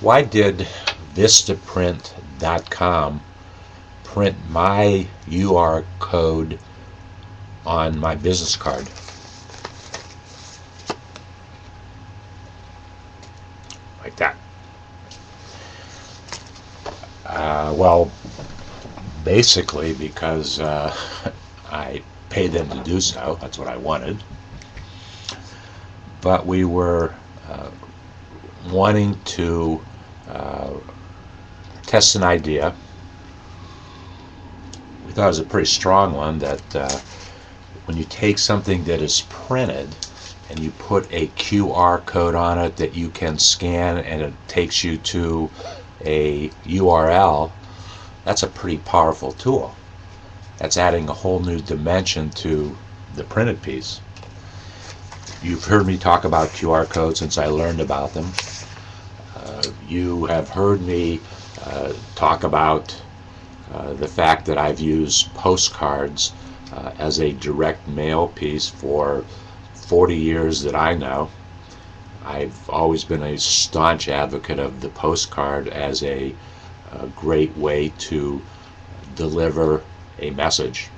Why did vistaprint.com print my UR code on my business card? Like that. Well, basically because I paid them to do so. That's what I wanted. But we were wanting to test an idea. We thought it was a pretty strong one, that when you take something that is printed and you put a QR code on it that you can scan and it takes you to a URL, that's a pretty powerful tool. That's adding a whole new dimension to the printed piece. You've heard me talk about QR codes since I learned about them. You have heard me talk about the fact that I've used postcards as a direct mail piece for 40 years that I know. I've always been a staunch advocate of the postcard as a great way to deliver a message.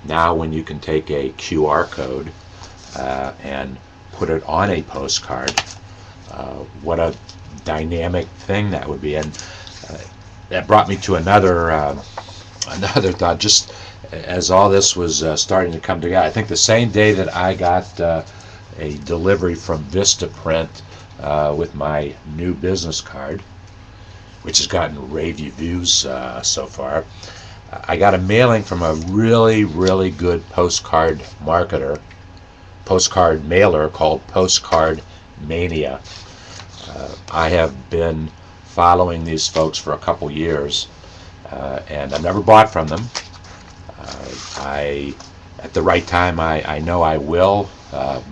Now when you can take a QR code and put it on a postcard, what a dynamic thing that would be. And that brought me to another thought, just as all this was starting to come together. I think the same day that I got a delivery from Vistaprint with my new business card, which has gotten rave reviews so far, I got a mailing from a really, really good postcard mailer called Postcard Mania. I have been following these folks for a couple years, and I've never bought from them. At the right time, I know I will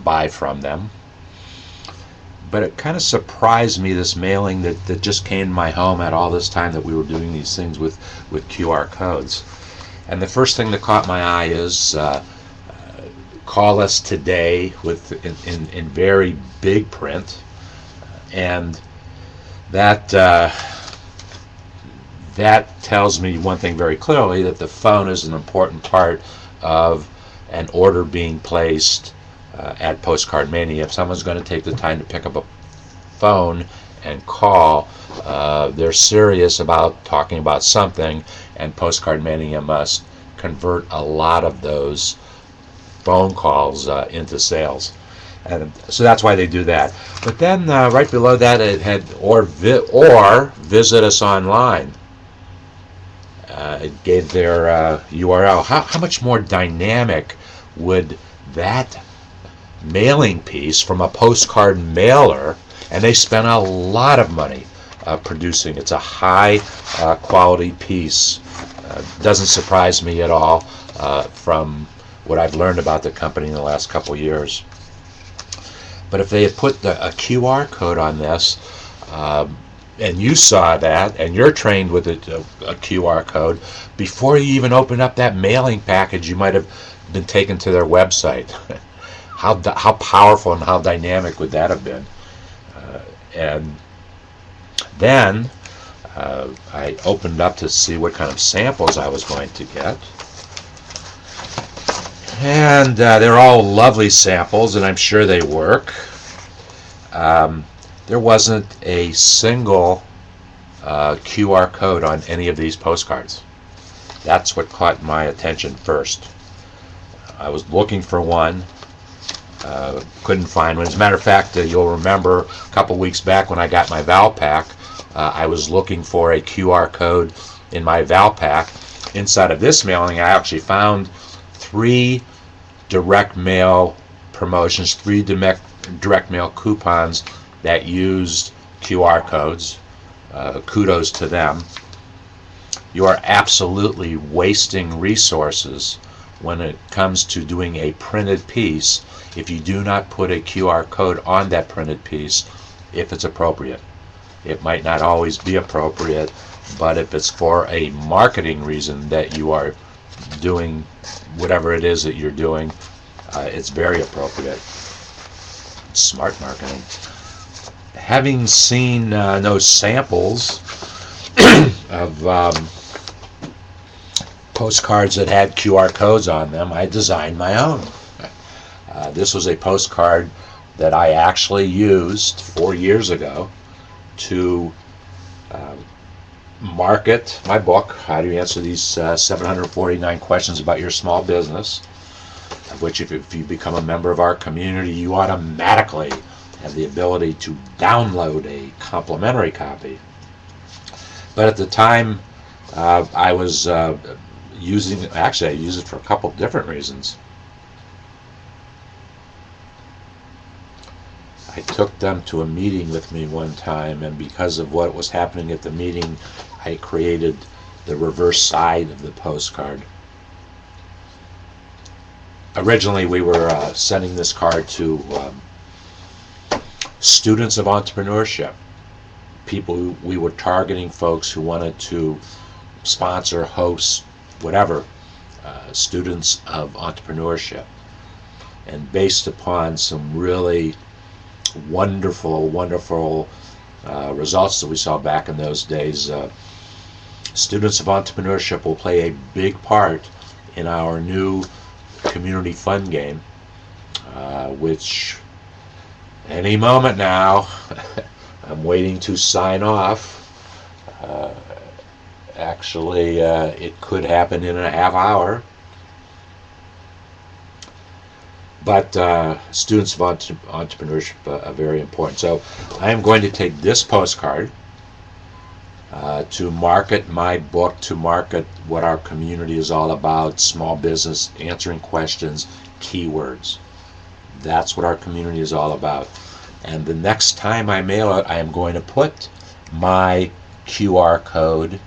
buy from them. But it kind of surprised me, this mailing that just came to my home at all this time that we were doing these things with QR codes. And the first thing that caught my eye is call us today in very big print. And that tells me one thing very clearly, that the phone is an important part of an order being placed at Postcard Mania. If someone's going to take the time to pick up a phone and call, they're serious about talking about something, and Postcard Mania must convert a lot of those phone calls into sales. And so that's why they do that. But then right below that it had or visit us online. It gave their URL. How much more dynamic would that mailing piece from a postcard mailer, and they spent a lot of money producing. It's a high quality piece. Doesn't surprise me at all from what I've learned about the company in the last couple years. But if they had put a QR code on this, and you saw that, and you're trained with a QR code, before you even open up that mailing package, you might have been taken to their website. How powerful and how dynamic would that have been? And then I opened up to see what kind of samples I was going to get. And they're all lovely samples, and I'm sure they work. There wasn't a single QR code on any of these postcards. That's what caught my attention first. I was looking for one, couldn't find one. As a matter of fact, you'll remember a couple weeks back when I got my Valpak, I was looking for a QR code in my Valpak. Inside of this mailing, I actually found 3 direct mail promotions, 3 direct mail coupons that used QR codes. Kudos to them. You are absolutely wasting resources when it comes to doing a printed piece if you do not put a QR code on that printed piece if it's appropriate. It might not always be appropriate, but if it's for a marketing reason that you are doing whatever it is that you're doing, it's very appropriate. It's smart marketing. having seen those samples of postcards that had QR codes on them, I designed my own. This was a postcard that I actually used 4 years ago to market my book, How Do You Answer These 749 Questions About Your Small Business, of which if you become a member of our community, you automatically have the ability to download a complimentary copy. But at the time, I was actually I used it for a couple different reasons. I took them to a meeting with me one time, and because of what was happening at the meeting, I created the reverse side of the postcard. Originally, we were sending this card to students of entrepreneurship. People, we were targeting folks who wanted to sponsor, host, whatever, students of entrepreneurship. And based upon some really wonderful results that we saw back in those days, students of entrepreneurship will play a big part in our new community fun game, which any moment now I'm waiting to sign off. Actually, it could happen in a half hour. But students of entrepreneurship are very important. So I am going to take this postcard to market my book, to market what our community is all about, small business, answering questions, keywords. That's what our community is all about. And the next time I mail it, I am going to put my QR code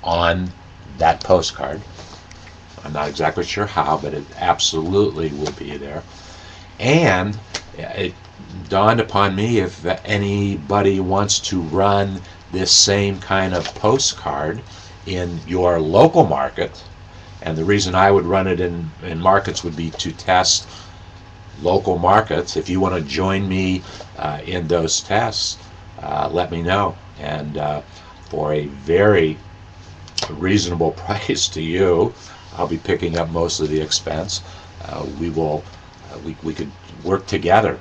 on that postcard. I'm not exactly sure how, but it absolutely will be there. And it dawned upon me, if anybody wants to run this same kind of postcard in your local market, and the reason I would run it in markets would be to test local markets. If you want to join me in those tests, let me know. And for a very reasonable price to you, I'll be picking up most of the expense. We could work together.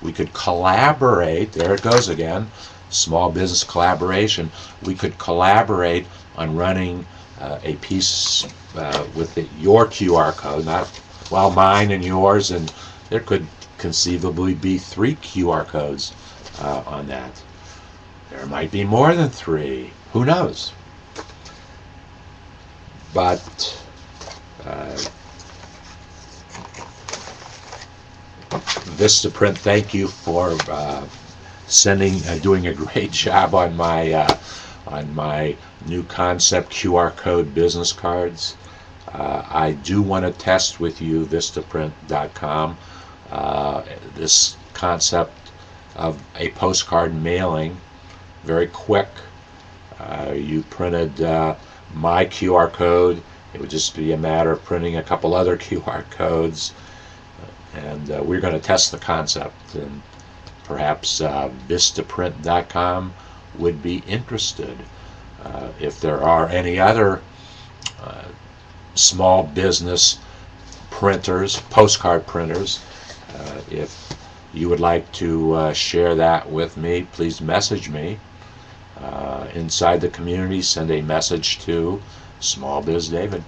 We could collaborate. There it goes again. Small business collaboration. We could collaborate on running a piece with your QR code, not mine and yours, and there could conceivably be 3 QR codes on that. There might be more than 3. Who knows? But Vistaprint, thank you for doing a great job on my new concept QR code business cards. I do want to test with you Vistaprint.com this concept of a postcard mailing, very quick. You printed my QR code. It would just be a matter of printing a couple other QR codes, and we're going to test the concept, and perhaps Vistaprint.com would be interested. If there are any other small business printers, postcard printers, if you would like to share that with me, please message me. Inside the community, send a message to Small Biz David.